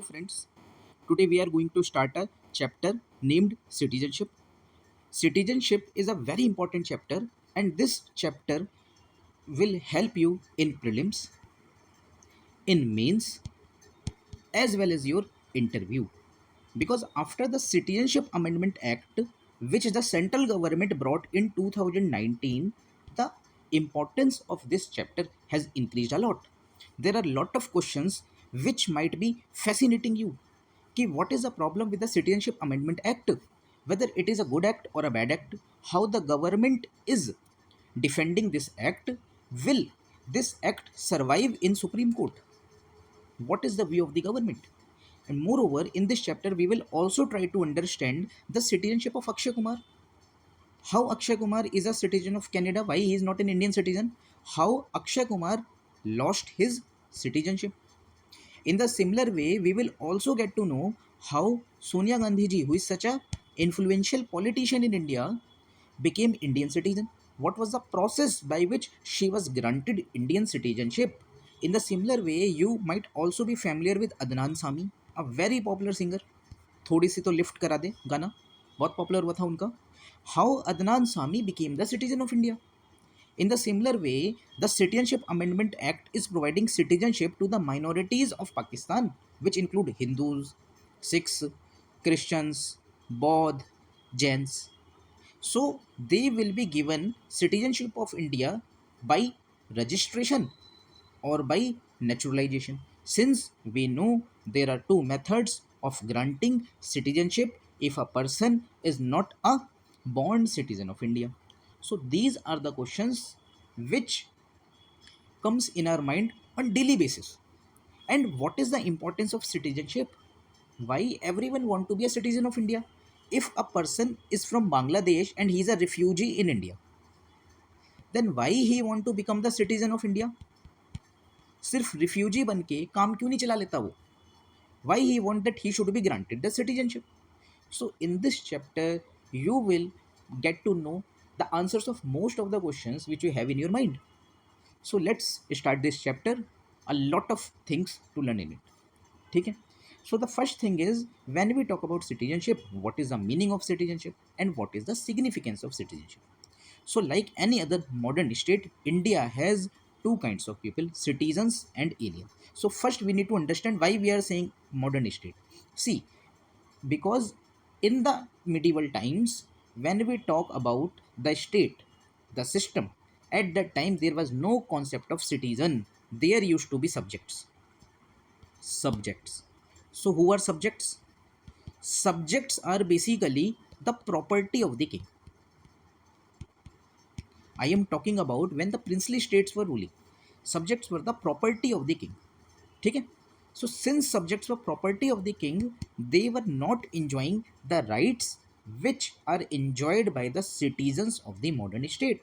Hello friends, today we are going to start a chapter named Citizenship. Citizenship is a very important chapter and this chapter will help you in prelims, in mains as well as your interview. Because after the Citizenship Amendment Act which the central government brought in 2019, the importance of this chapter has increased a lot. There are a lot of questions which might be fascinating you. Ki what is the problem with the Citizenship Amendment Act? Whether it is a good act or a bad act, how the government is defending this act, will this act survive in Supreme Court? What is the view of the government? And moreover, in this chapter, we will also try to understand the citizenship of Akshay Kumar. How Akshay Kumar is a citizen of Canada, why he is not an Indian citizen, how Akshay Kumar lost his citizenship. In the similar way, we will also get to know how Sonia Gandhi ji, who is such a influential politician in India, became Indian citizen. What was the process by which she was granted Indian citizenship? In the similar way, you might also be familiar with Adnan Sami, a very popular singer. थोड़ी सी तो lift करा दे गाना, बहुत popular हुआ था उनका. How Adnan Sami became the citizen of India. In the similar way, the Citizenship Amendment Act is providing citizenship to the minorities of Pakistan, which include Hindus, Sikhs, Christians, Baudh, Jains. So they will be given citizenship of India by registration or by naturalization. Since we know there are two methods of granting citizenship if a person is not a born citizen of India. So these are the questions which comes in our mind on daily basis. And what is the importance of citizenship? Why everyone want to be a citizen of India? If a person is from Bangladesh and he is a refugee in India, then why he want to become the citizen of India? सिर्फ refugee बन के काम क्यों नहीं चला लेता वो? Why he want that he should be granted the citizenship? So in this chapter you will get to know the answers of most of the questions which you have in your mind. So let's start this chapter. A lot of things to learn in it. ठीक है? So the first thing is, when we talk about citizenship, what is the meaning of citizenship and what is the significance of citizenship? So like any other modern state, India has two kinds of people, citizens and aliens. So first we need to understand why we are saying modern state. See, because in the medieval times, when we talk about the state, the system, at that time there was no concept of citizen. There used to be subjects. So who are subjects? Subjects are basically the property of the king. I am talking about when the princely states were ruling. Subjects were the property of the king. ठीक है? So since subjects were property of the king, they were not enjoying the rights which are enjoyed by the citizens of the modern state.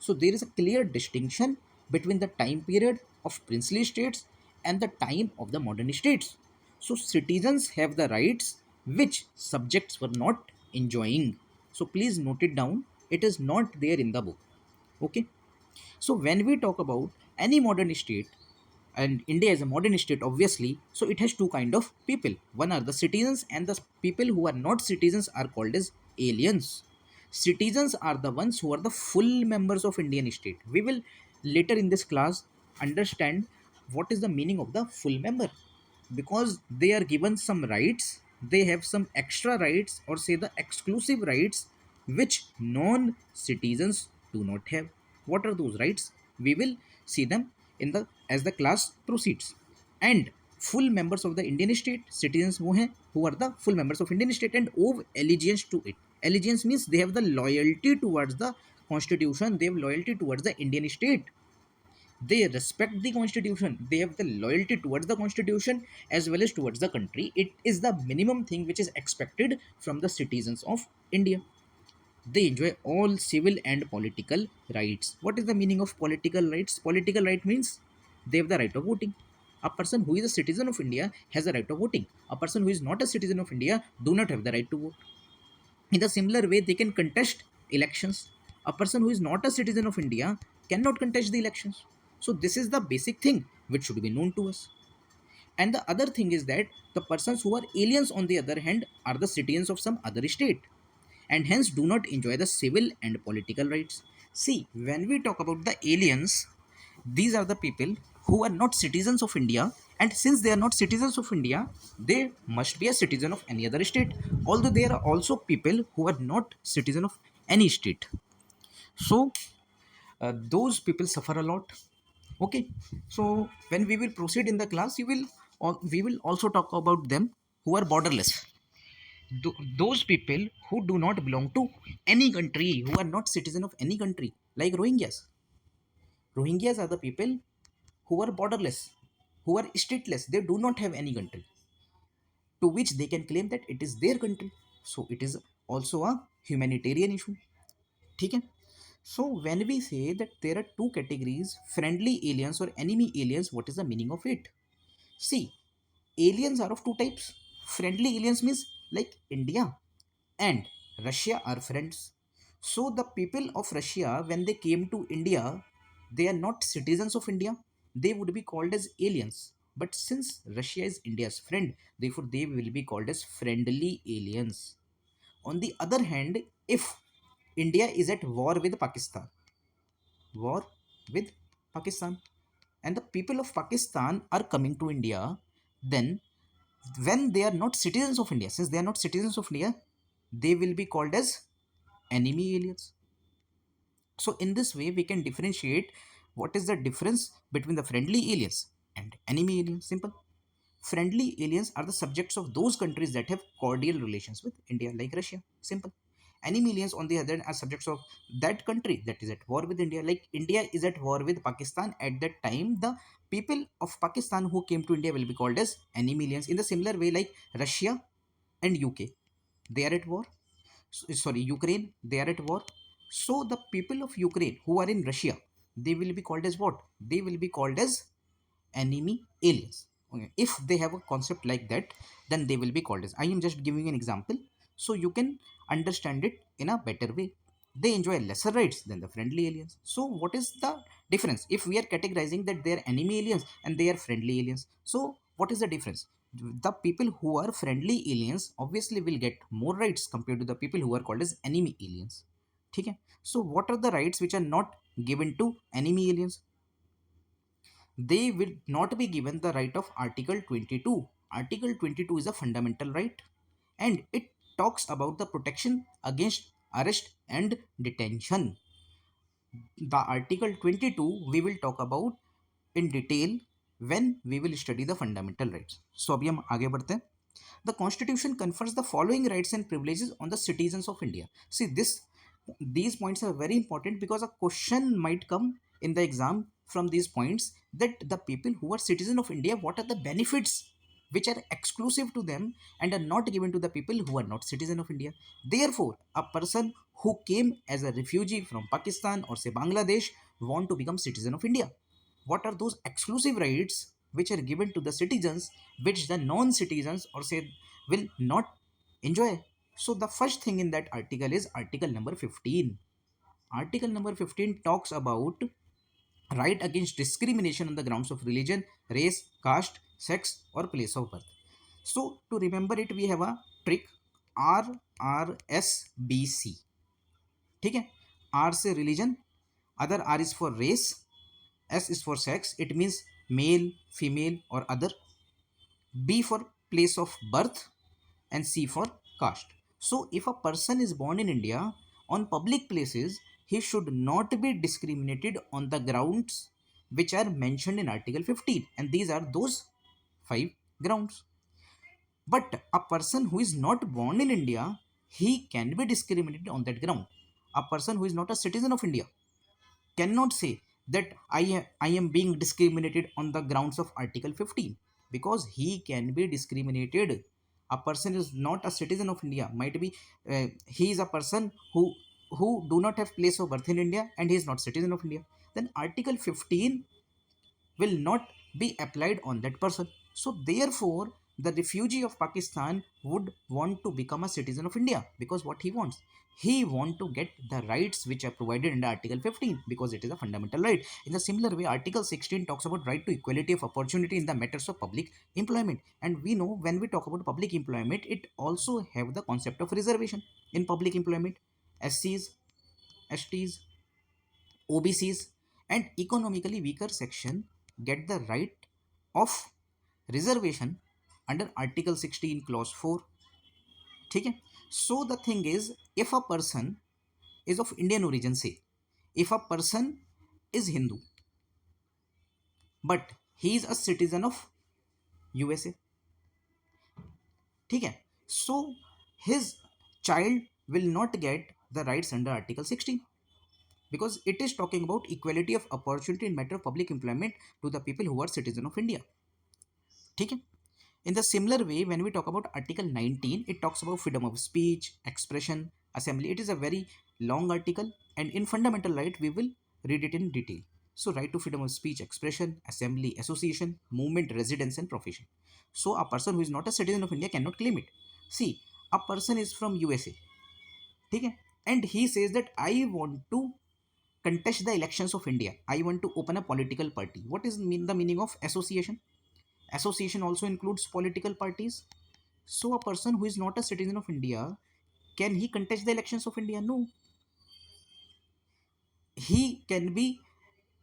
So there is a clear distinction between the time period of princely states and the time of the modern states. So citizens have the rights which subjects were not enjoying. So please note it down. It is not there in the book. Okay. So when we talk about any modern state, and India is a modern state obviously, so it has two kind of people. One are the citizens, and the people who are not citizens are called as aliens. Citizens are the ones who are the full members of Indian state. We will later in this class understand what is the meaning of the full member, because they are given some rights, they have some extra rights or say the exclusive rights which non citizens do not have. What are those rights? We will see them in the as the class proceeds. And full members of the Indian state, citizens वो हैं who are the full members of Indian state and owe allegiance to it. Allegiance means they have the loyalty towards the constitution, they have loyalty towards the Indian state, they respect the constitution, they have the loyalty towards the constitution as well as towards the country. It is the minimum thing which is expected from the citizens of India. They enjoy all civil and political rights. What is the meaning of political rights? Political right means they have the right of voting. A person who is a citizen of India has the right of voting. A person who is not a citizen of India do not have the right to vote. In the similar way, they can contest elections. A person who is not a citizen of India cannot contest the elections. So this is the basic thing which should be known to us. And the other thing is that the persons who are aliens, on the other hand, are the citizens of some other state and hence do not enjoy the civil and political rights. See, when we talk about the aliens, these are the people who are not citizens of India, and since they are not citizens of India, they must be a citizen of any other state. Although there are also people who are not citizen of any state. So those people suffer a lot. Okay, so when we will proceed in the class, we will also talk about them who are borderless. Those people who do not belong to any country, who are not citizen of any country, like Rohingyas are the people who are borderless, who are stateless. They do not have any country to which they can claim that it is their country. So it is also a humanitarian issue. ठीक है. So when we say that there are two categories, friendly aliens or enemy aliens, what is the meaning of it? See, aliens are of two types. Friendly aliens means like India and Russia are friends. So the people of Russia, when they came to India, they are not citizens of India. They would be called as aliens. But since Russia is India's friend, therefore they will be called as friendly aliens. On the other hand, if India is at war with Pakistan, and the people of Pakistan are coming to India, then when they are not citizens of India, since they are not citizens of India, they will be called as enemy aliens. So in this way, we can differentiate what is the difference between the friendly aliens and enemy aliens. Simple. Friendly aliens are the subjects of those countries that have cordial relations with India, like Russia. Simple. Enemy aliens, on the other hand, are subjects of that country that is at war with India. Like India is at war with Pakistan. At that time, the people of Pakistan who came to India will be called as enemy aliens. In the similar way, like Russia and UK, they are at war. Sorry, Ukraine, they are at war. So the people of Ukraine who are in Russia, they will be called as what? They will be called as enemy aliens. Okay. If they have a concept like that, then they will be called as. I am just giving an example so you can understand it in a better way. They enjoy lesser rights than the friendly aliens. So what is the difference? If we are categorizing that they are enemy aliens and they are friendly aliens, so what is the difference? The people who are friendly aliens obviously will get more rights compared to the people who are called as enemy aliens. ठीक है. So what are the rights which are not given to enemy aliens? They will not be given the right of Article 22. Article 22 is a fundamental right, and it talks about the protection against arrest and detention. The Article 22 we will talk about in detail when we will study the fundamental rights. So अभी हम आगे बढ़ते हैं. The Constitution confers the following rights and privileges on the citizens of India. See, these points are very important because a question might come in the exam from these points, that the people who are citizen of India, what are the benefits which are exclusive to them and are not given to the people who are not citizen of India. Therefore, a person who came as a refugee from Pakistan or say Bangladesh want to become citizen of India, what are those exclusive rights which are given to the citizens which the non-citizens or say will not enjoy? So the first thing in that article is article number 15. Article number 15 talks about right against discrimination on the grounds of religion, race, caste, sex or place of birth. So to remember it, we have a trick, RRSBC. ठीक है. R से religion, other R is for race, S is for sex, it means male, female or other, B for place of birth and C for caste. So if a person is born in India, on public places, he should not be discriminated on the grounds which are mentioned in Article 15, and these are those 5 grounds. But a person who is not born in India, he can be discriminated on that ground. A person who is not a citizen of India cannot say that I am being discriminated on the grounds of Article 15, because he can be discriminated. A person is not a citizen of India, might be he is a person who do not have place of birth in India and he is not citizen of India. Then Article 15 will not be applied on that person. So therefore, the refugee of Pakistan would want to become a citizen of India because what he wants, he want to get the rights which are provided under Article 15 because it is a fundamental right. In the similar way, Article 16 talks about right to equality of opportunity in the matters of public employment. And we know when we talk about public employment, it also have the concept of reservation in public employment. SCs, STs, OBCs, and economically weaker section get the right of reservation under Article 16 clause 4. ठीक है. So the thing is, if a person is of Indian origin, say if a person is Hindu but he is a citizen of USA, ठीक है, so his child will not get the rights under Article 16 because it is talking about equality of opportunity in matter of public employment to the people who are citizen of India. ठीक है. In the similar way, when we talk about Article 19, it talks about freedom of speech, expression, assembly. It is a very long article, and in fundamental right, we will read it in detail. So, right to freedom of speech, expression, assembly, association, movement, residence, and profession. So, a person who is not a citizen of India cannot claim it. See, a person is from USA, okay, and he says that I want to contest the elections of India. I want to open a political party. What is the meaning of association? Association also includes political parties. So a person who is not a citizen of India, can he contest the elections of India? No. He can be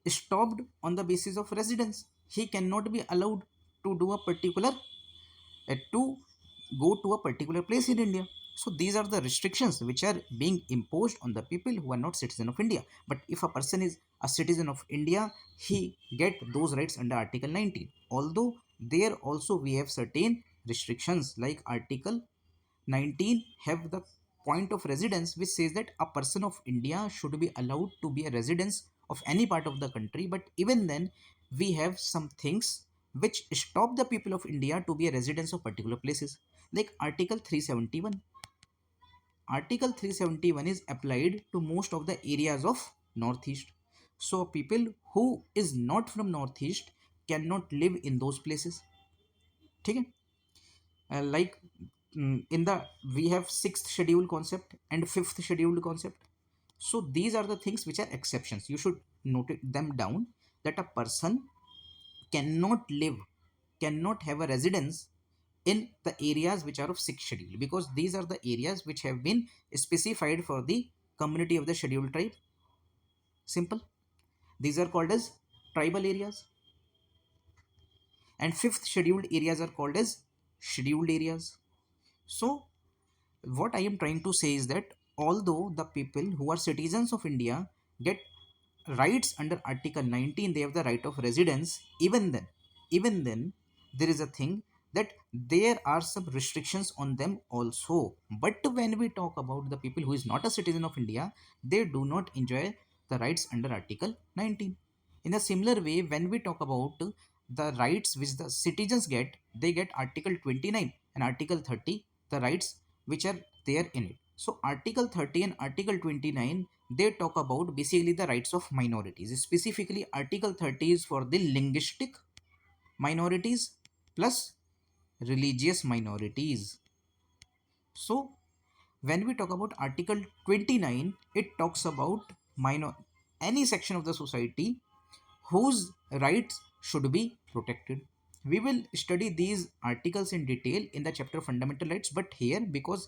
stopped on the basis of residence. He cannot be allowed to do a particular to go to a particular place in India. So these are the restrictions which are being imposed on the people who are not citizen of India. But if a person is a citizen of India, he get those rights under Article 19. Although there also we have certain restrictions like Article 19 have the point of residence which says that a person of India should be allowed to be a residence of any part of the country. But even then, we have some things which stop the people of India to be a residence of particular places, like Article 371. Article 371 is applied to most of the areas of Northeast. So people who is not from Northeast cannot live in those places. ठीक है. Like in the we have sixth schedule concept and fifth scheduled concept. So these are the things which are exceptions. You should note them down, that a person cannot live, cannot have a residence in the areas which are of sixth schedule, because these are the areas which have been specified for the community of the scheduled tribe. Simple. These are called as tribal areas, and fifth scheduled areas are called as scheduled areas. So what I am trying to say is that although the people who are citizens of India get rights under Article 19, they have the right of residence. Even then, there is a thing that there are some restrictions on them also. But when we talk about the people who is not a citizen of India, they do not enjoy the rights under Article 19. In a similar way, when we talk about the rights which the citizens get, they get Article 29 and Article 30, the rights which are there in it. So Article 30 and Article 29, they talk about basically the rights of minorities. Specifically, Article 30 is for the linguistic minorities plus religious minorities. So when we talk about Article 29, it talks about minor any section of the society whose rights should be protected. We will study these articles in detail in the chapter fundamental rights, but here because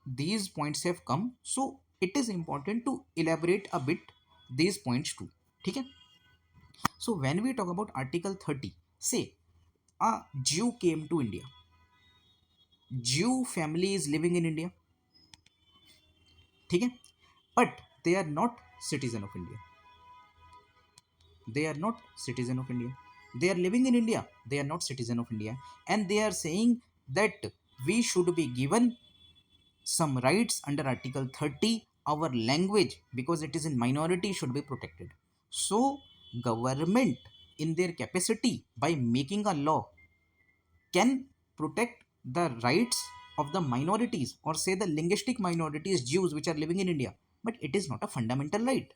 these points have come, so it is important to elaborate a bit these points too. ठीक है. So when we talk about Article 30, say a Jew came to India. Jew family is living in India. ठीक है. But they are not citizen of India. They are not citizen of India. They are living in India. They are not citizen of India. And they are saying that we should be given some rights under Article 30. Our language, because it is in minority, should be protected. So government in their capacity by making a law can protect the rights of the minorities, or say the linguistic minorities, Jews which are living in India, but it is not a fundamental right.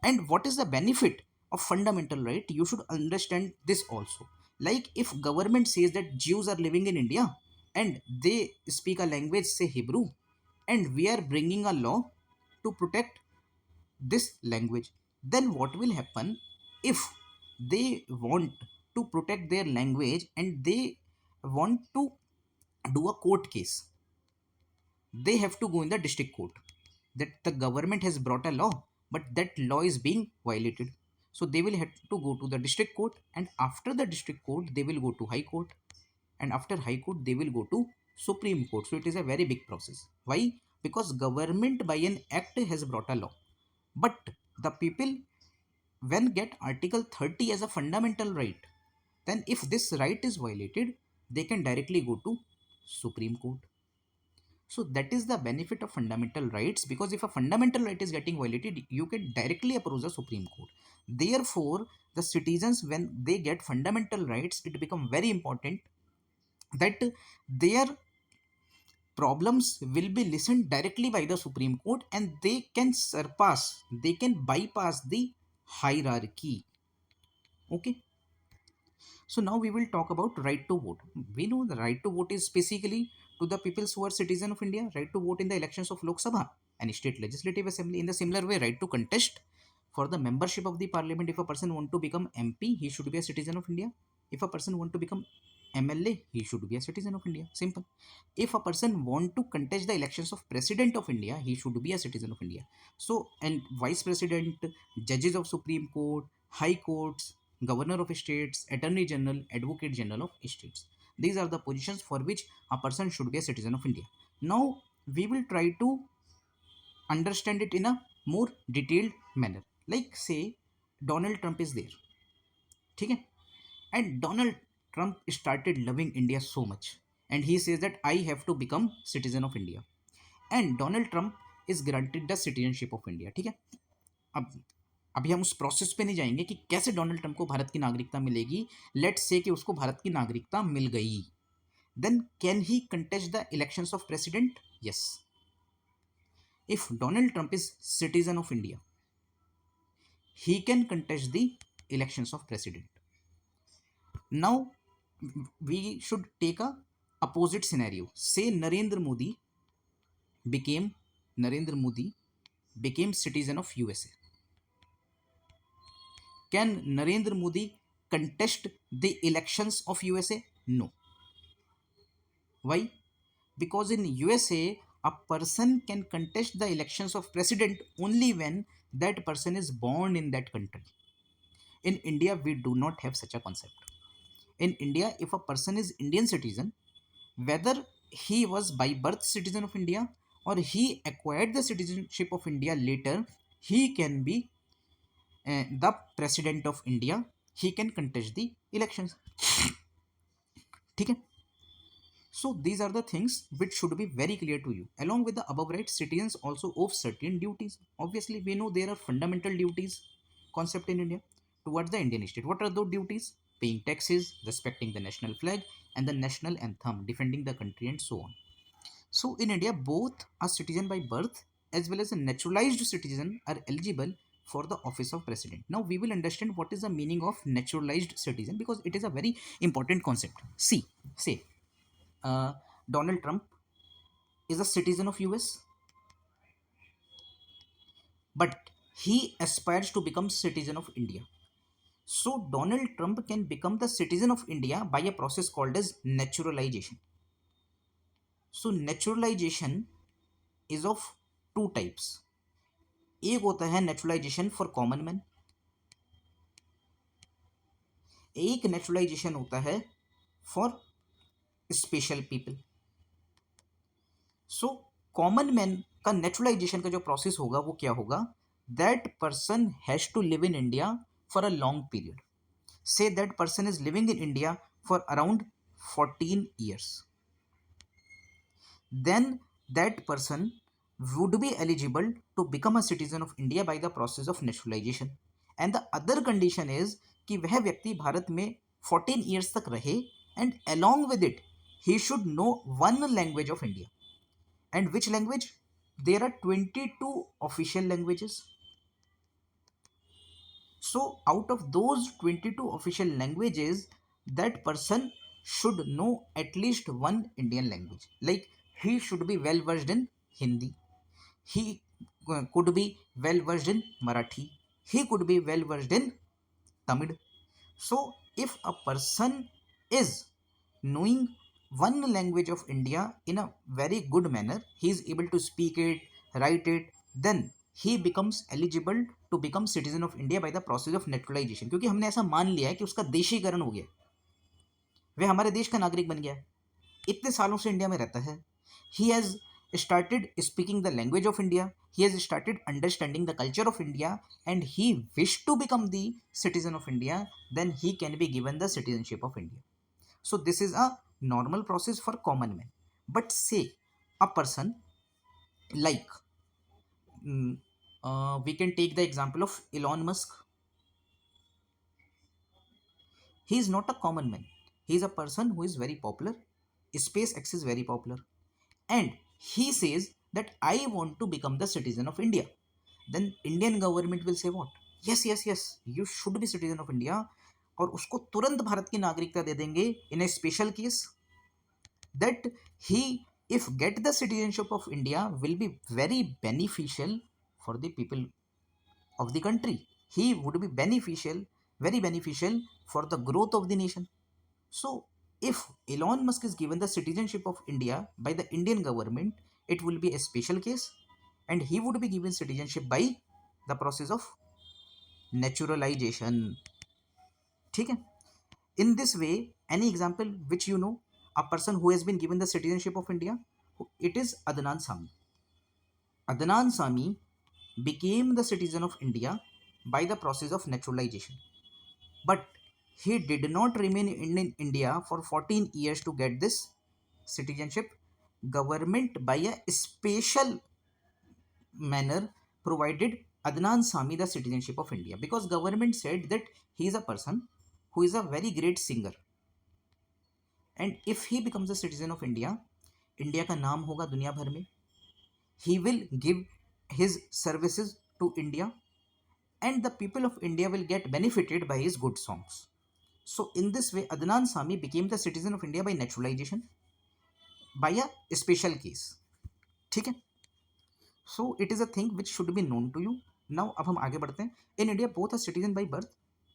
And what is the benefit of fundamental right? You should understand this also. Like if government says that Jews are living in India and they speak a language, say Hebrew, and we are bringing a law to protect this language, then what will happen? If they want to protect their language and they want to do a court case, they have to go in the district court, that the government has brought a law but that law is being violated. So they will have to go to the district court, and after the district court they will go to high court, and after high court they will go to supreme court. So it is a very big process. Why? Because government by an act has brought a law, but the people when get article 30 as a fundamental right, then if this right is violated, they can directly go to supreme court. So that is the benefit of fundamental rights, because if a fundamental right is getting violated, you can directly approach the Supreme Court. Therefore, the citizens, when they get fundamental rights, it become very important that their problems will be listened directly by the Supreme Court, and they can bypass the hierarchy. Okay. So now we will talk about right to vote. We know the right to vote is basically to the peoples who are citizen of India, right to vote in the elections of Lok Sabha and state legislative assembly. In the similar way, right to contest for the membership of the parliament. If a person want to become MP, he should be a citizen of India. If a person want to become MLA, he should be a citizen of India. Simple. If a person want to contest the elections of president of India, he should be a citizen of India. So, and vice president, judges of Supreme Court, high courts, governor of states, attorney general, advocate general of states. These are the positions for which a person should be a citizen of India. Now we will try to understand it in a more detailed manner. Like say Donald Trump is there, okay? And Donald Trump started loving India so much, and he says that I have to become citizen of India. And Donald Trump is granted the citizenship of India, ठीक है? अब अभी हम उस process पे नहीं जाएंगे कि कैसे डोनाल्ड ट्रंप को भारत की नागरिकता मिलेगी. लेट्स से कि उसको भारत की नागरिकता मिल गई, then can he contest the elections of president? Yes. If Donald Trump is citizen of India, he can contest the elections of president. Now we should take a opposite scenario. Say became Narendra Modi became citizen of USA. Can Narendra Modi contest the elections of USA? No. Why? Because in USA, a person can contest the elections of president only when that person is born in that country. In India, we do not have such a concept. In India, if a person is Indian citizen, whether he was by birth citizen of India or he acquired the citizenship of India later, he can be the president of India. He can contest the elections. ठीक है. So these are the things which should be very clear to you. Along with the above rights, citizens also owe certain duties. Obviously, we know there are fundamental duties concept in India towards the Indian state. What are those duties? Paying taxes, respecting the national flag and the national anthem, defending the country, and so on. So in India, both a citizen by birth as well as a naturalized citizen are eligible for the office of president. Now we will understand what is the meaning of naturalized citizen, because it is a very important concept. See, say Donald Trump is a citizen of US, but he aspires to become citizen of India. So Donald Trump can become the citizen of India by a process called as naturalization. So naturalization is of two types. एक होता है naturalization for common man, एक naturalization होता है for special people. So common man का naturalization का जो process होगा वो क्या होगा? That person has to live in India for a long period. Say that person is living in India for around 14 years. Then that person would be eligible to become a citizen of India by the process of naturalization. And the other condition is कि वह व्यक्ति भारत में 14 years तक रहे, and along with it he should know one language of India. And which language? There are 22 official languages. So out of those 22 official languages, that person should know at least one Indian language. Like he should be well versed in Hindi. He could be well versed in Marathi. He could be well versed in Tamil. So if a person is knowing one language of India in a very good manner, he is able to speak it, write it, then he becomes eligible to become citizen of India by the process of naturalization. क्योंकि हमने ऐसा मान लिया है कि उसका देशीकरण हो गया, वह हमारे देश का नागरिक बन गया है, इतने सालों से इंडिया में रहता है. He has started speaking the language of India, he has started understanding the culture of India, and he wished to become the citizen of India, then he can be given the citizenship of India. So this is a normal process for common man. But say a person like we can take the example of Elon Musk. He is not a common man. He is a person who is very popular. SpaceX is very popular. And he says that I want to become the citizen of India. Then Indian government will say what? Yes, yes, yes, you should be citizen of India. और उसको तुरंत भारत की नागरिकता दे देंगे in a special case that he, if get the citizenship of India, will be very beneficial for the people of the country. He would be beneficial, very beneficial for the growth of the nation. So if Elon Musk is given the citizenship of India by the Indian government, it will be a special case, and he would be given citizenship by the process of naturalization. ठीक है. In this way, any example which you know, a person who has been given the citizenship of India, it is Adnan Sami. Adnan Sami became the citizen of India by the process of naturalization, but he did not remain in India for 14 years to get this citizenship. Government by a special manner provided Adnan Sami the citizenship of India, because government said that he is a person who is a very great singer, and if he becomes a citizen of India, India का नाम होगा दुनिया भर में. He will give his services to India, and the people of India will get benefited by his good songs. So in this way, Adnan Sami became the citizen of India by naturalization by a special case. ठीक है. So it is a thing which should be known to you. Now अब हम आगे बढ़ते हैं. In India, both a citizen by birth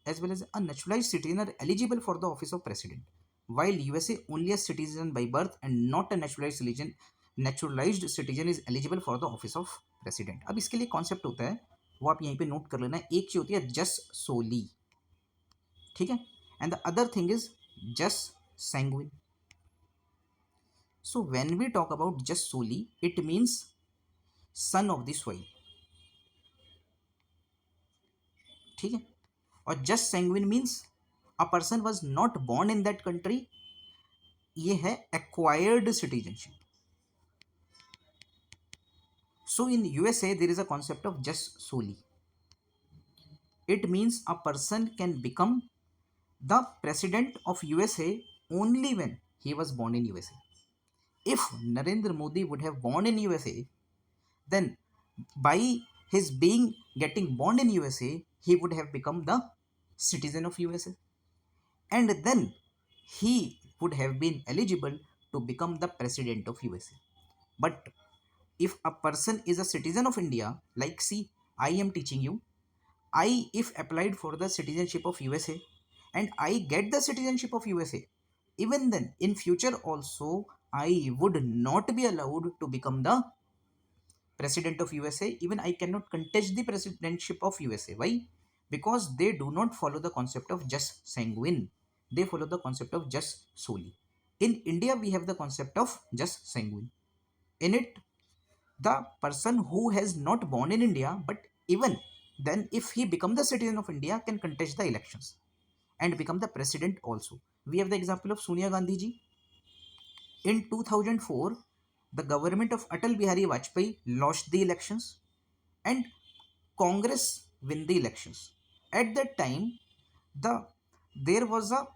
as well as a naturalized citizen are eligible for the office of president, while USA only a citizen by birth and not a naturalized citizen is eligible for the office of president. अब इसके लिए concept होता है, वो आप यहीं पे note कर लेना. एक चीज होती है जस सोली, ठीक है, and the other thing is jus sanguine. So when we talk about jus soli, it means son of the soil, ठीक है. और jus sanguine means a person was not born in that country. ये है acquired citizenship. So in USA there is a concept of jus soli. It means a person can become the president of USA only when he was born in USA. If Narendra Modi would have born in USA, then by his being getting born in USA, he would have become the citizen of USA, and then he would have been eligible to become the president of USA. But if a person is a citizen of India, like see, I am teaching you, I if applied for the citizenship of USA and I get the citizenship of USA, even then in future also I would not be allowed to become the president of USA. Even I cannot contest the presidentship of USA. Why? Because they do not follow the concept of jus sanguine. They follow the concept of jus soli. In India, we have the concept of jus sanguine. In it, the person who has not born in India, but even then, if he become the citizen of India, can contest the elections and become the president also. We have the example of Sonia Gandhi ji. In 2004, the government of Atal Bihari Vajpayee lost the elections and Congress win the elections. At that time, the there was a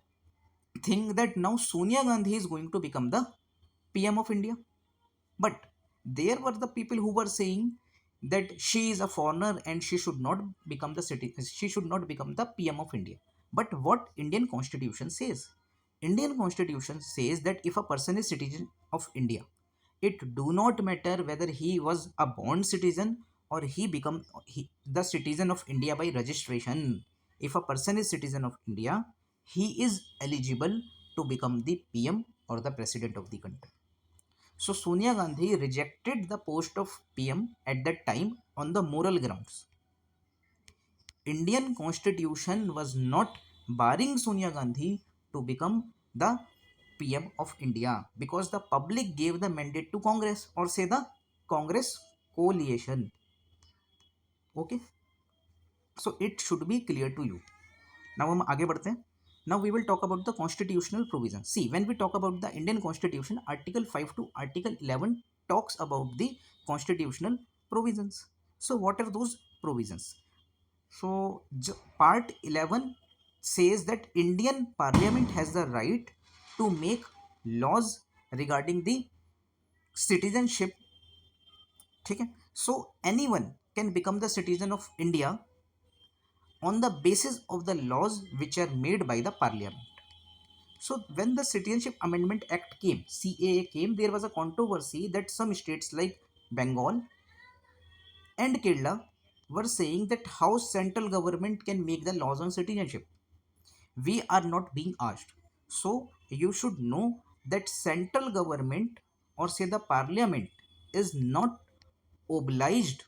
thing that now Sonia Gandhi is going to become the PM of India. But there were the people who were saying that she is a foreigner and she should not become the PM of India. But what Indian Constitution says? Indian constitution says that if a person is citizen of India, it do not matter whether he was a born citizen or he become the citizen of India by registration. If a person is citizen of India, he is eligible to become the PM or the president of the country. So Sonia Gandhi rejected the post of PM at that time on the moral grounds. Indian constitution was not barring Sonia Gandhi to become the PM of India because the public gave the mandate to Congress, or say the Congress coalition. Okay, so it should be clear to you. Now हम आगे बढ़ते हैं. Now we will talk about the constitutional provisions. See, when we talk about the Indian Constitution, Article 5 to Article 11 talks about the constitutional provisions. So what are those provisions? So Part 11 says that Indian Parliament has the right to make laws regarding the citizenship. ठीक है. So anyone can become the citizen of India on the basis of the laws which are made by the Parliament. So when the Citizenship Amendment Act came, CAA came, there was a controversy that some states like Bengal and Kerala were saying that how central government can make the laws on citizenship. We are not being asked. So you should know that central government, or say the Parliament, is not obliged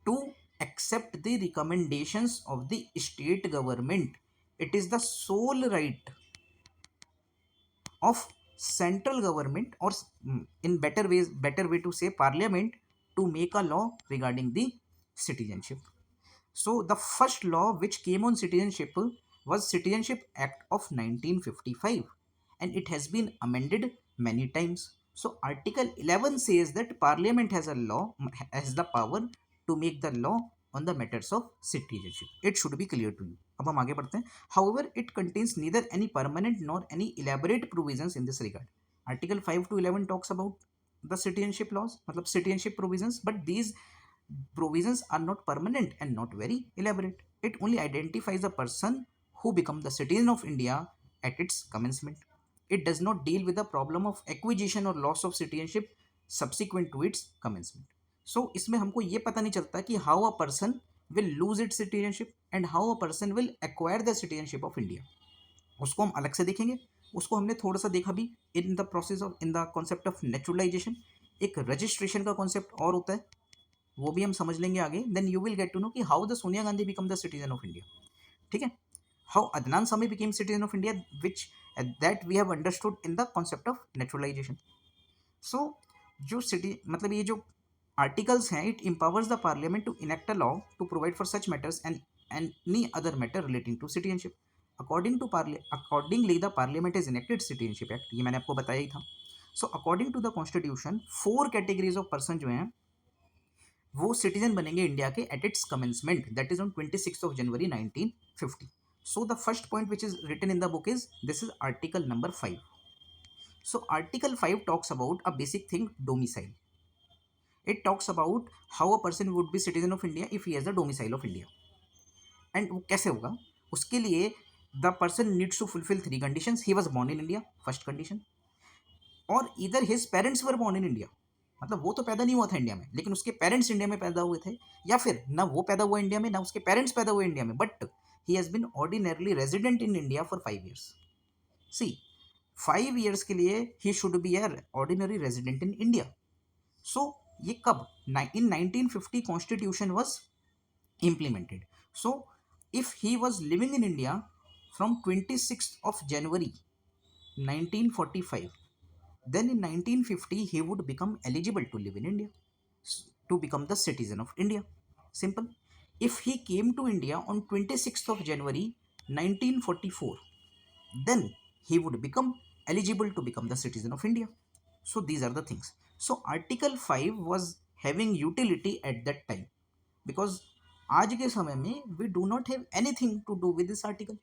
to accept the recommendations of the state government. It is the sole right of central government, or in better way to say Parliament, to make a law regarding the citizenship. So the first law which came on citizenship was Citizenship Act of 1955, and it has been amended many times. So Article 11 says that Parliament has the power to make the law on the matters of citizenship. It should be clear to you. अब हम आगे बढ़ते हैं. However, it contains neither any permanent nor any elaborate provisions in this regard. Article 5 to 11 talks about the citizenship laws, मतलब citizenship provisions, but these provisions are not permanent and not very elaborate. It only identifies a person who becomes the citizen of India at its commencement. It does not deal with the problem of acquisition or loss of citizenship subsequent to its commencement. So इसमें हमको ये पता नहीं चलता कि how a person will lose its citizenship and how a person will acquire the citizenship of India. उसको हम अलग से देखेंगे. उसको हमने थोड़ा सा देखा भी in the process of in the concept of naturalization. एक रजिस्ट्रेशन का कॉन्सेप्ट और होता है, वो भी हम समझ लेंगे आगे. Then you will get to know कि how the Sonia Gandhi become the citizen of India. ठीक है. How Adnan Sami became citizen of India, which that we have understood in the concept of naturalization. So जो सिटी मतलब ये जो आर्टिकल्स हैं, it empowers the parliament to enact a law to provide for such matters and any other matter relating to citizenship. Accordingly the parliament is enacted citizenship act. ये मैंने आपको बताया ही था. So according to the constitution 4 categories of person जो हैं वो citizen बनेंगे इंडिया के at its commencement, that is on 26 January 1950. So the first point which is written in the book is this is article number 5. So article 5 talks about a basic thing, domicile. It talks about how a person would be citizen of India if he has the domicile of India. And वो कैसे होगा? उसके लिए the person needs to fulfil 3 conditions. He was born in India, first condition, और इधर his parents were born in India. मतलब वो तो पैदा नहीं हुआ था इंडिया में, लेकिन उसके पेरेंट्स इंडिया में पैदा हुए थे, या फिर ना वो पैदा हुआ इंडिया में ना उसके पेरेंट्स पैदा हुए इंडिया में, but he has been ordinarily resident in India for 5 years. See 5 years के लिए he should be a ordinary resident in India. So ये कब? In 1950 constitution was implemented. So if he was living in India from 26 January 1945, then in 1950 he would become eligible to live in India, to become the citizen of India. Simple. If he came to India on 26 January 1944, then he would become eligible to become the citizen of India. So these are the things. So Article 5 was having utility at that time, because आज के समय में we do not have anything to do with this article,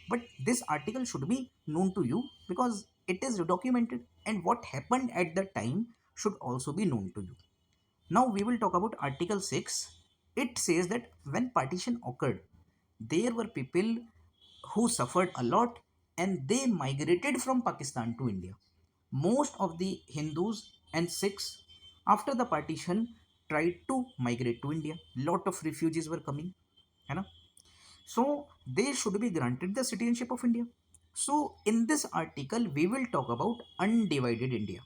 but this article should be known to you because it is documented, and what happened at that time should also be known to you. Now we will talk about Article 6. It says that when partition occurred, there were people who suffered a lot and they migrated from Pakistan to India. Most of the Hindus and Sikhs after the partition tried to migrate to India. Lot of refugees were coming, है ना? So they should be granted the citizenship of India. So in this article, we will talk about undivided India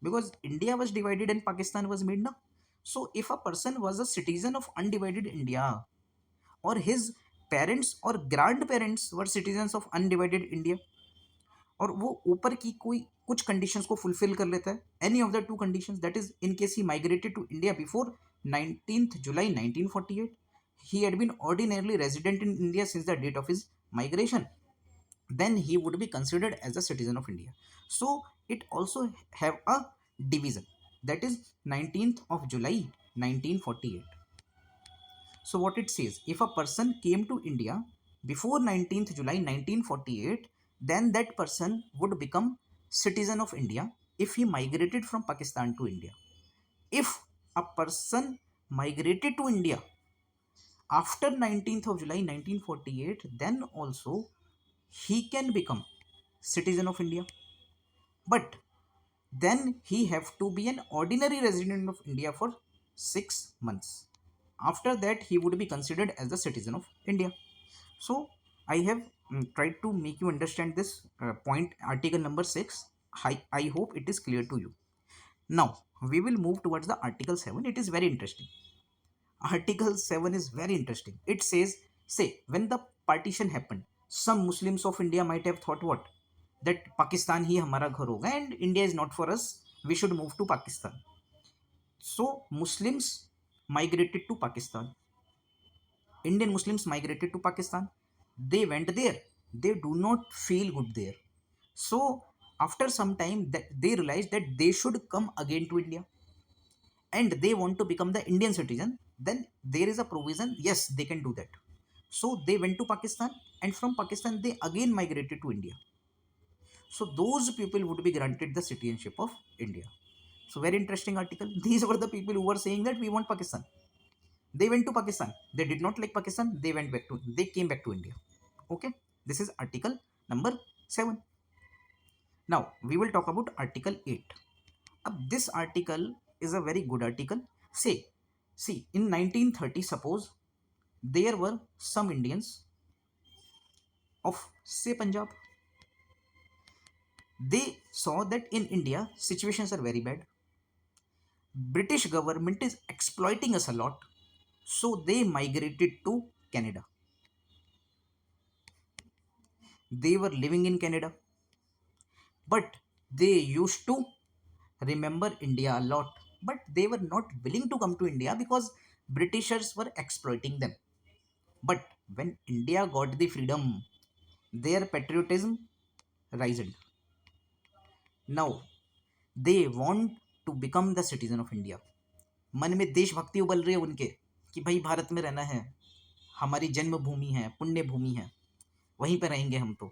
because India was divided and Pakistan was made now. So if a person was a citizen of undivided India or his parents or grandparents were citizens of undivided India और वो ऊपर की कोई कुछ conditions को fulfil कर लेता है any of the two conditions that is in case he migrated to India before 19th July 1948 he had been ordinarily resident in India since the date of his migration, then he would be considered as a citizen of India. So it also have a division, that is 19th of July 1948. So what it says, if a person came to India before 19th July 1948, then that person would become citizen of India if he migrated from Pakistan to India. If a person migrated to India after 19th of July 1948, then also he can become citizen of India. But then he have to be an ordinary resident of India for 6 months. After that, he would be considered as a citizen of India. So I have tried to make you understand this point, article number 6. I hope it is clear to you. Now we will move towards the article 7. It is very interesting. Article 7 is very interesting. It says, say, when the partition happened, some Muslims of India might have thought what? That Pakistan ही हमारा घर होगा and India is not for us. We should move to Pakistan. So Muslims migrated to Pakistan. Indian Muslims migrated to Pakistan. They went there. They do not feel good there. So after some time, that they realized that they should come again to India and they want to become the Indian citizen. Then there is a provision. Yes, they can do that. So they went to Pakistan and from Pakistan they again migrated to India. So those people would be granted the citizenship of India. So very interesting article. These were the people who were saying that we want Pakistan. They went to Pakistan. They did not like Pakistan. They came back to India. Okay. This is article number 7. Now we will talk about article 8. This article is a very good article. See, in 1930, suppose there were some Indians of say Punjab. They saw that in India situations are very bad. British government is exploiting us a lot. So they migrated to Canada. They were living in Canada, but they used to remember India a lot. But they were not willing to come to India because Britishers were exploiting them. But when India got the freedom, their patriotism risen. Now they want to become the citizen of India. मन में देशभक्ति उबल रही है उनके कि भाई भारत में रहना है, हमारी जन्मभूमि है, पुण्य भूमि है, वहीं पर रहेंगे हम तो.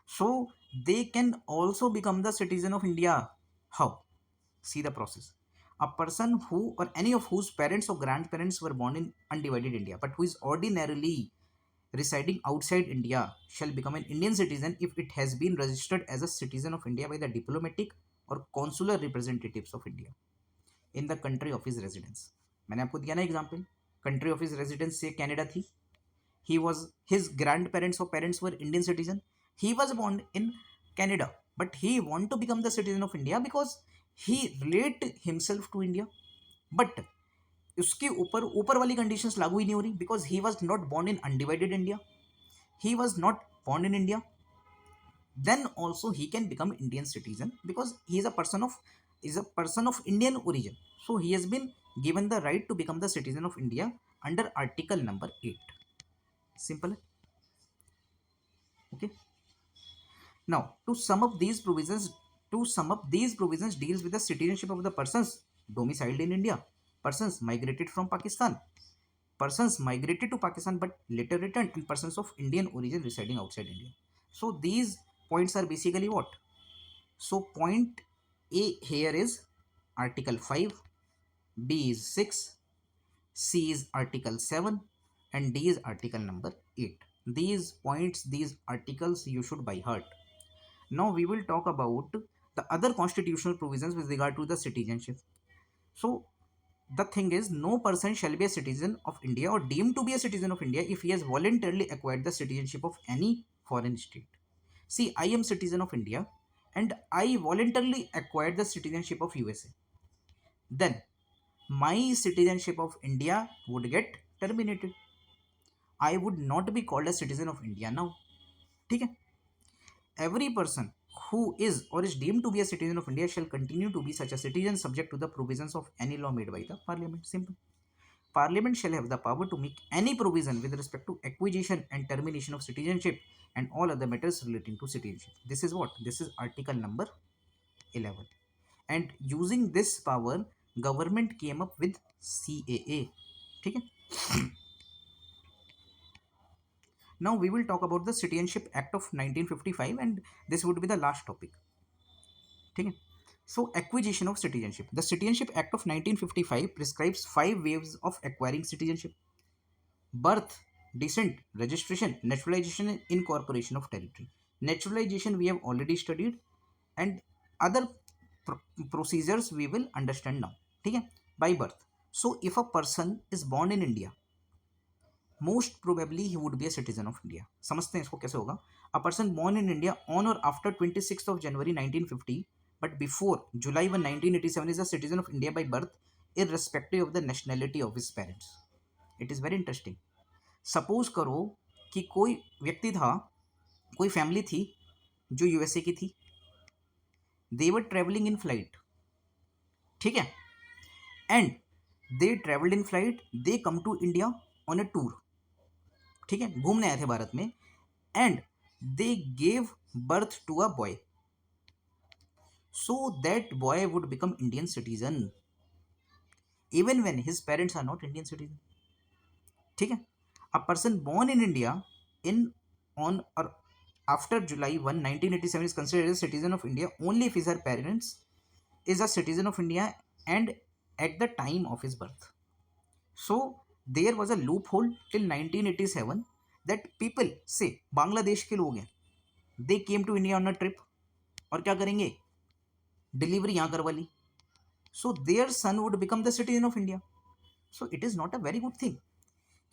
So they can also become the citizen of India. How? See the process. A person who or any of whose parents or grandparents were born in undivided India but who is ordinarily residing outside India shall become an Indian citizen if it has been registered as a citizen of India by the diplomatic or consular representatives of India in the country of his residence. मैंने आपको दिया ना example, country of his residence से Canada थी. He was, his grandparents or parents were Indian citizen. He was born in Canada, but he want to become the citizen of India because he relate himself to India. But उसके ऊपर ऊपर वाली conditions लागू ही नहीं हो रही because he was not born in undivided India. He was not born in India. Then also he can become Indian citizen because he is a person of Indian origin. So he has been given the right to become the citizen of India under article number 8. Simple. Okay. Now, to sum up these provisions deals with the citizenship of the persons domiciled in India, persons migrated from Pakistan, persons migrated to Pakistan but later returned, and persons of Indian origin residing outside India. So these points are basically what? So point A here is Article 5, B is 6, C is Article 7, and D is Article number 8. These points, these articles you should by heart. Now we will talk about the other constitutional provisions with regard to the citizenship. So the thing is, no person shall be a citizen of India or deemed to be a citizen of India if he has voluntarily acquired the citizenship of any foreign state. See, I am citizen of India and I voluntarily acquired the citizenship of USA. Then my citizenship of India would get terminated. I would not be called a citizen of India now. ठीक है? Every person who is or is deemed to be a citizen of India shall continue to be such a citizen subject to the provisions of any law made by the Parliament. Simple. Parliament shall have the power to make any provision with respect to acquisition and termination of citizenship and all other matters relating to citizenship. This is what? This is article number 11. And using this power, government came up with CAA. ठीक है? Now we will talk about the Citizenship Act of 1955 and this would be the last topic. ठीक है? So acquisition of citizenship. The Citizenship Act of 1955 prescribes 5 ways of acquiring citizenship: birth, descent, registration, naturalization, and incorporation of territory. Naturalization we have already studied, and other procedures we will understand now. ठीक है? By birth. So if a person is born in India, most probably he would be a citizen of India. समझते हैं इसको कैसे होगा? A person born in India on or after 26th of January 1950 but before July 1, 1987 is a citizen of India by birth irrespective of the nationality of his parents. It is very interesting. Suppose करो कि कोई व्यक्ति था, कोई family थी जो USA की थी, दे वर ट्रेवलिंग इन फ्लाइट, ठीक है, and they travelled in flight, they come to India on a tour, ठीक है, घूमने आए थे भारत में, and they gave birth to a boy, so that boy would become Indian citizen even when his parents are not Indian citizen. ठीक है? A person born in India in on or after July 1, 1987 is considered a citizen of India only if his or parents is a citizen of India and at the time of his birth. So there was a loophole till 1987 that people say Bangladesh के लोग हैं, they came to India on a trip और क्या करेंगे, delivery यहाँ करवा ली, so their son would become the citizen of India. So it is not a very good thing.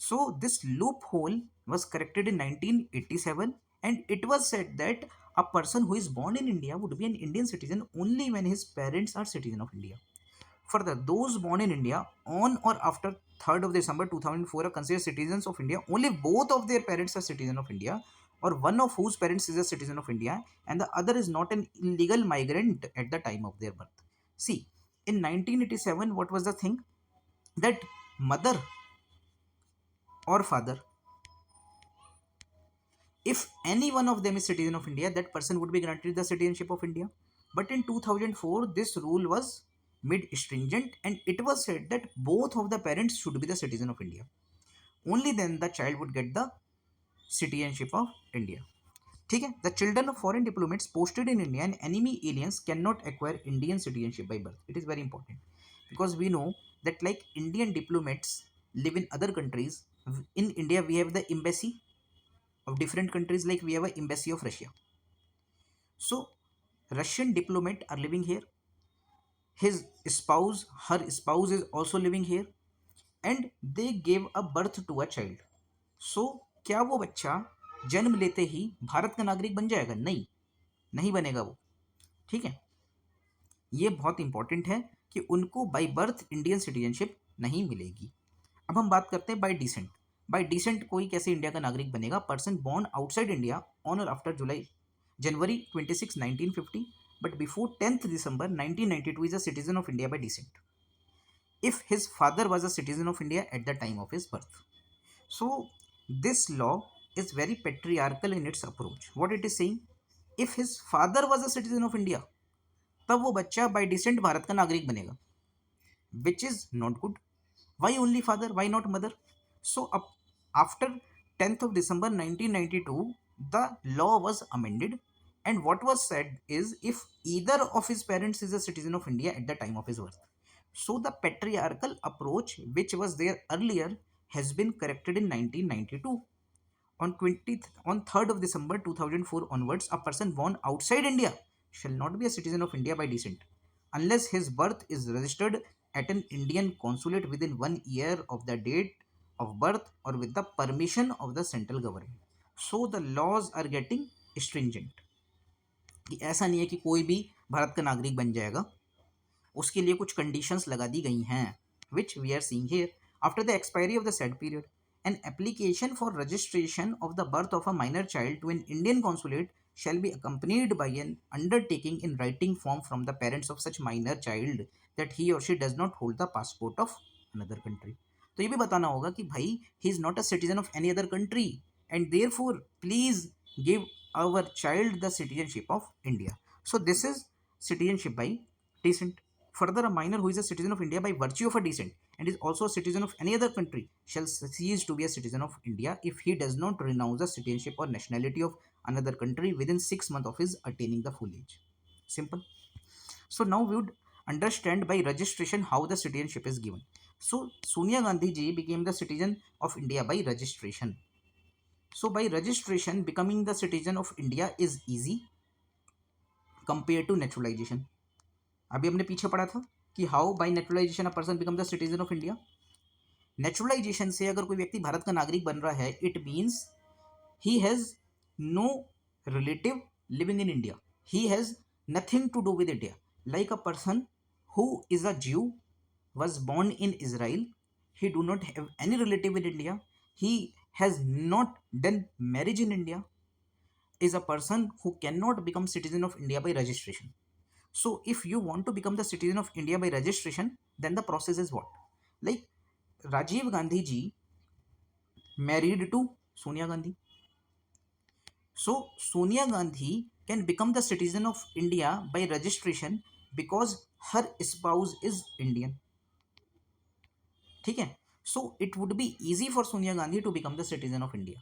So this loophole was corrected in 1987 and it was said that a person who is born in India would be an Indian citizen only when his parents are citizen of India. Further, those born in India on or after 3rd of December 2004 are considered citizens of India only if both of their parents are citizen of India or one of whose parents is a citizen of India and the other is not an illegal migrant at the time of their birth. See, in 1987 what was the thing, that mother or father, if any one of them is citizen of India, that person would be granted the citizenship of India. But in 2004 this rule was made stringent and it was said that both of the parents should be the citizen of India, only then the child would get the citizenship of India. ठीक है? The children of foreign diplomats posted in India and enemy aliens cannot acquire Indian citizenship by birth. It is very important because we know that like Indian diplomats live in other countries. In India we have the embassy of different countries, like we have an embassy of Russia. So Russian diplomat are living here, his spouse, her spouse is also living here, and they gave a birth to a child. So क्या वो बच्चा जन्म लेते ही भारत का नागरिक बन जाएगा? नहीं, नहीं बनेगा वो. ठीक है? ये बहुत इंपॉर्टेंट है कि उनको बाय बर्थ इंडियन सिटीजनशिप नहीं मिलेगी. अब हम बात करते हैं बाय डिसेंट. बाय डिसेंट कोई कैसे इंडिया का नागरिक बनेगा? Person born outside India on और after January 26, 1950 but before 10th December 1992 is a citizen of India by descent if his father was a citizen of India at the time of his birth. So this law is very patriarchal in its approach. What it is saying, if his father was a citizen of India तब वो बच्चा bye decent Bharat का नागरिक बनेगा, which is not good. Why only father? Why not mother? So after 10th of December 1992 the law was amended and what was said is if either of his parents is a citizen of India at the time of his birth. So the patriarchal approach which was there earlier has been corrected in 1992. on 3rd of December 2004 onwards, a person born outside India shall not be a citizen of India by descent unless his birth is registered at an Indian consulate within 1 year of the date of birth or with the permission of the central government. So the laws are getting stringent कि ऐसा नहीं है कि कोई भी भारत का नागरिक बन जाएगा, उसके लिए कुछ कंडीशंस लगा दी गई हैं, which we are seeing here. After the expiry of the said period, an application for registration of the birth of a minor child to an Indian consulate shall be accompanied by an undertaking in writing form from the parents of such minor child that he or she does not hold the passport of another country. तो ये भी बताना होगा कि भाई he is not a citizen of any other country and therefore please give our child the citizenship of India. So this is citizenship by descent. Further, a minor who is a citizen of India by virtue of a descent and is also a citizen of any other country shall cease to be a citizen of India if he does not renounce the citizenship or nationality of another country within 6 months of his attaining the full age. Simple. So now we would understand by registration how the citizenship is given. So Sonia Gandhi ji became the citizen of India by registration. So by registration, becoming the citizen of India is easy compared to naturalization. अभी हमने पीछे पढ़ा था कि how by naturalisation a person become the citizen of India. Naturalisation से अगर कोई व्यक्ति भारत का नागरिक बन रहा है, it means he has no relative living in India, he has nothing to do with India. Like a person who is a Jew was born in Israel, he do not have any relative in India, he has not done marriage in India, is a person who cannot become citizen of India by registration. So if you want to become the citizen of India by registration, then the process is what? Like Rajiv Gandhi ji married to Sonia Gandhi. So Sonia Gandhi can become the citizen of India by registration because her spouse is Indian. ठीक है. So it would be easy for Sonia Gandhi to become the citizen of India.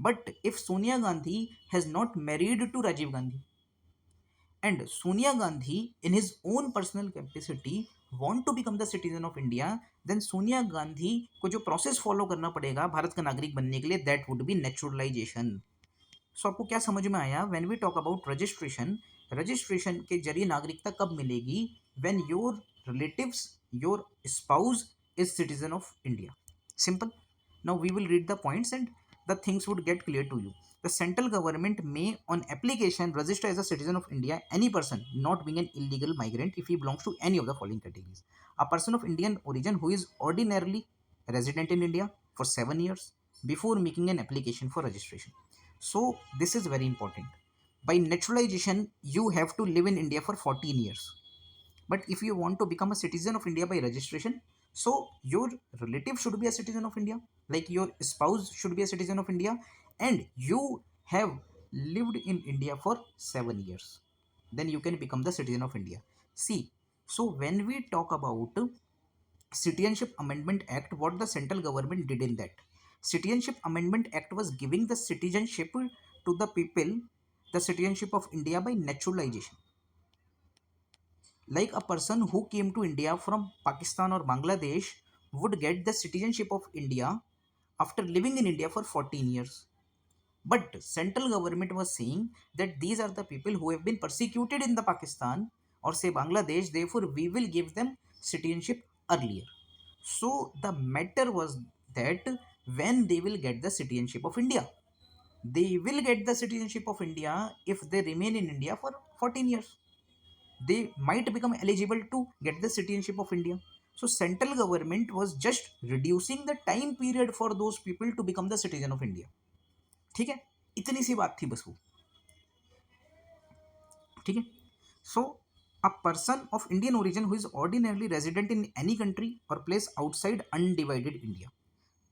But if Sonia Gandhi has not married to Rajiv Gandhi and Sonia Gandhi in his own personal capacity want to become the citizen of India, then Sonia Gandhi को जो process follow करना पड़ेगा भारत का नागरिक बनने के लिए, that would be naturalisation. So आपको क्या समझ में आया? When we talk about registration, registration के जरिए नागरिकता कब मिलेगी? When your relatives, your spouse is citizen of India. Simple. Now we will read the points and the things would get clear to you. The central government may on application register as a citizen of India any person not being an illegal migrant if he belongs to any of the following categories. A person of Indian origin who is ordinarily resident in India for 7 years before making an application for registration. So this is very important. By naturalization you have to live in India for 14 years. But if you want to become a citizen of India by registration, so your relative should be a citizen of India, like your spouse should be a citizen of India, and you have lived in India for 7 years, then you can become the citizen of India. See, so when we talk about Citizenship Amendment Act, what the central government did in that? Citizenship Amendment Act was giving the citizenship to the people, the citizenship of India by naturalization. Like a person who came to India from Pakistan or Bangladesh would get the citizenship of India after living in India for 14 years. But central government was saying that these are the people who have been persecuted in the Pakistan or say Bangladesh, therefore we will give them citizenship earlier. So the matter was that when they will get the citizenship of India, they will get the citizenship of India if they remain in India for 14 years. They might become eligible to get the citizenship of India. So central government was just reducing the time period for those people to become the citizen of India. ठीक है, इतनी सी बात थी बस वो. ठीक है. So a person of Indian origin who is ordinarily resident in any country or place outside undivided India,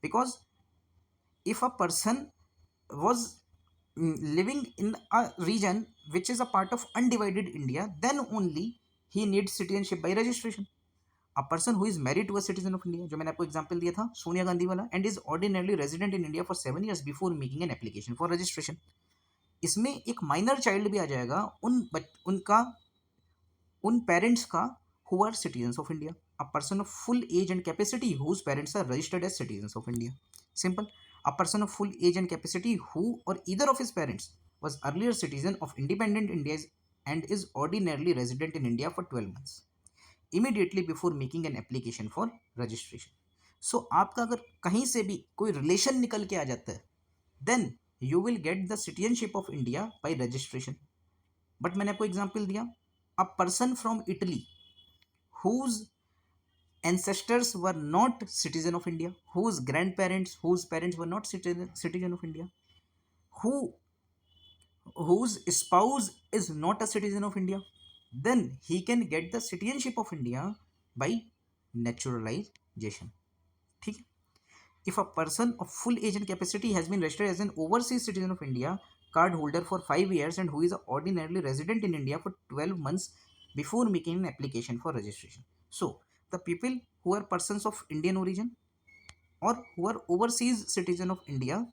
because if a person was living in a region which is a part of undivided India, then only he needs citizenship by registration. A person who is married to a citizen of India, जो मैंने आपको example दिया था सोनिया गांधी वाला, and is ordinarily resident in India for 7 years before making an application for registration. इसमें एक minor child भी आ जाएगा उन पेरेंट्स का who are citizens of India. A person of full age and capacity whose parents are registered as citizens of India. Simple. A person of full age and capacity who or either of his parents was earlier citizen of independent India and is ordinarily resident in India for 12 months immediately before making an application for registration. So आपका अगर कहीं से भी कोई relation निकल के आ जाता है then you will get the citizenship of India by registration. But मैंने आपको एग्जाम्पल दिया, a person from Italy whose ancestors were not citizen of India, whose grandparents, whose parents were not citizen of India, who whose spouse is not a citizen of India, then he can get the citizenship of India by naturalization. ठीक है. If a person of full age and capacity has been registered as an overseas citizen of India, card holder for 5 years and who is ordinarily resident in India for 12 months before making an application for registration. So, the people who are persons of Indian origin or who are overseas citizen of India,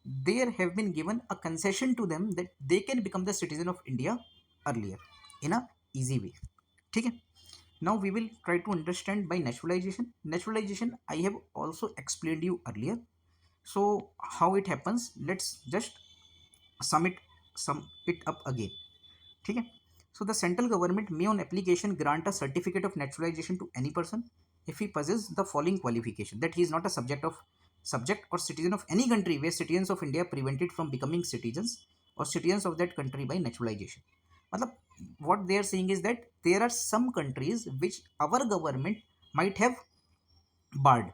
there have been given a concession to them that they can become the citizen of India earlier in a easy way. ठीक है. Now we will try to understand by naturalization. Naturalization I have also explained you earlier. So how it happens, let's just sum it up again. ठीक है. So the central government may on application grant a certificate of naturalization to any person if he possesses the following qualification: that he is not a subject or citizen of any country where citizens of India are prevented from becoming citizens or citizens of that country by naturalization. मतलब what they are saying is that there are some countries which our government might have barred,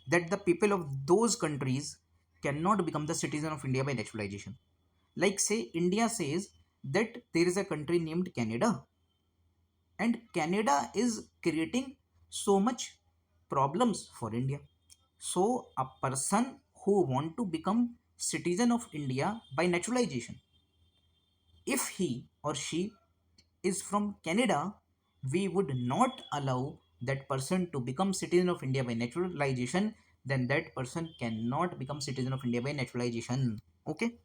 that the people of those countries cannot become the citizen of India by naturalization. Like say India says that there is a country named Canada, and Canada is creating so much problems for India. So a person who want to become citizen of India by naturalization, if he or she is from Canada, we would not allow that person to become citizen of India by naturalization. Then that person cannot become citizen of India by naturalization. Okay.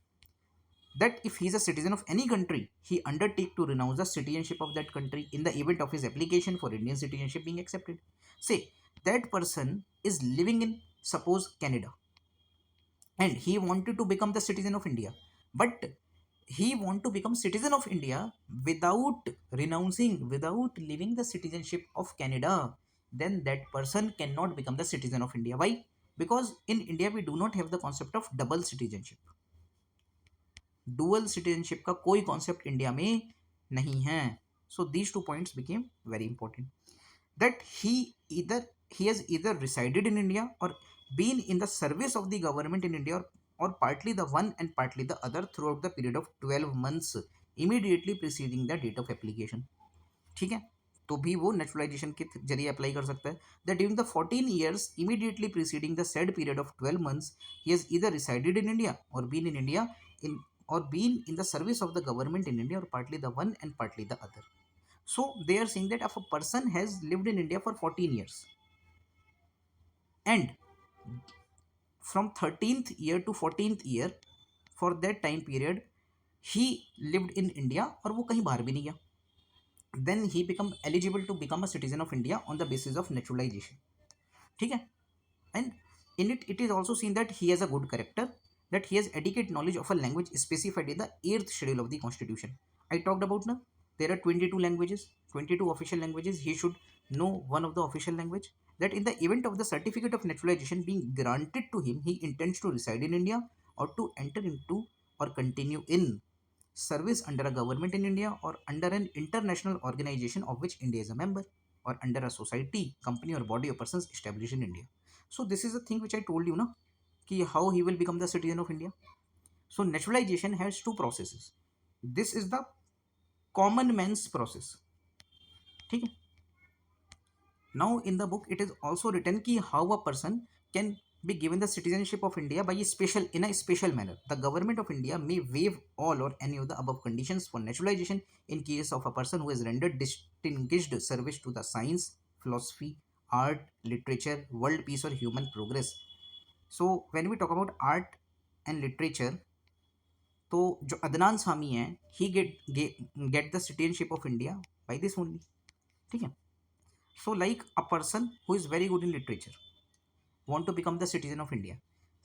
That if he is a citizen of any country, he undertake to renounce the citizenship of that country in the event of his application for Indian citizenship being accepted. Say that person is living in, suppose, Canada, and he wanted to become the citizen of India, but he want to become citizen of India without renouncing, without leaving the citizenship of Canada, then that person cannot become the citizen of India. Why? Because in India we do not have the concept of double citizenship. Dual citizenship का कोई concept India में नहीं है. So these two points became very important. That he has either resided in India or been in the service of the government in India, or partly the one and partly the other throughout the period of 12 months immediately preceding the date of application. ठीक है. तो भी वो naturalisation के जरिए apply कर सकता है. That during the 14 years immediately preceding the said period of 12 months he has either resided in India or been in India in or been in the service of the government in India, or partly the one and partly the other. So they are saying that if a person has lived in India for 14 years and from 13th year to 14th year, for that time period he lived in India और वो कहीं बाहर भी नहीं गया, then he become eligible to become a citizen of India on the basis of naturalization. ठीक है. And in it is also seen that he has a good character, that he has adequate knowledge of a language specified in the 8th schedule of the constitution. I talked about now there are 22 languages, 22 official languages. He should know one of the official language. That in the event of the certificate of naturalization being granted to him, he intends to reside in India or to enter into or continue in service under a government in India or under an international organization of which India is a member, or under a society, company or body of persons established in India. So this is the thing which I told you, na, ki how he will become the citizen of India. So naturalization has two processes. This is the common man's process. ठीक है. Now in the book it is also written ki how a person can be given the citizenship of India by in a special manner. The government of India may waive all or any of the above conditions for naturalization in case of a person who has rendered distinguished service to the science, philosophy, art, literature, world peace or human progress. So when we talk about art and literature, तो जो अदनान सामी है he get the citizenship of India by this only. ठीक है. So like a person who is very good in literature want to become the citizen of India,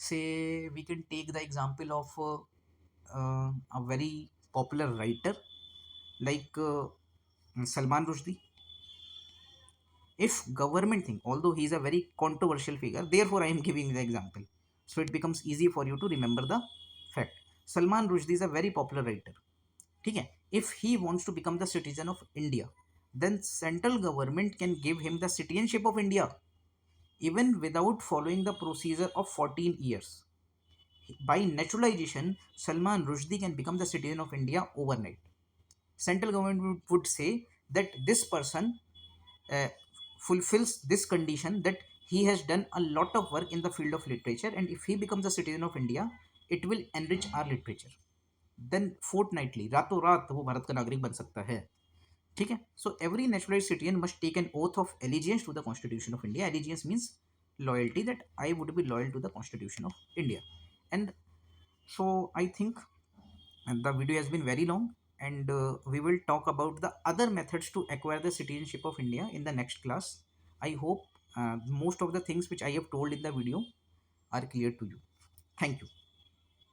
Say we can take the example of a very popular writer like Salman Rushdie. If government think, although he is a very controversial figure, therefore I am giving the example, so it becomes easy for you to remember the fact. Salman Rushdie is a very popular writer. ठीक है, if he wants to become the citizen of India, then central government can give him the citizenship of India even without following the procedure of 14 years. By naturalization, Salman Rushdie can become the citizen of India overnight. Central government would say that this person uh, fulfills this condition, that he has done a lot of work in the field of literature, and if he becomes a citizen of India, it will enrich our literature. Then fortnightly, रातों रात वो भारत का नागरिक बन सकता है. ठीक है, so every naturalized citizen must take an oath of allegiance to the Constitution of India. Allegiance means loyalty, that I would be loyal to the Constitution of India. And so I think the video has been very long, and we will talk about the other methods to acquire the citizenship of India in the next class. I hope most of the things which I have told in the video are clear to you. Thank you.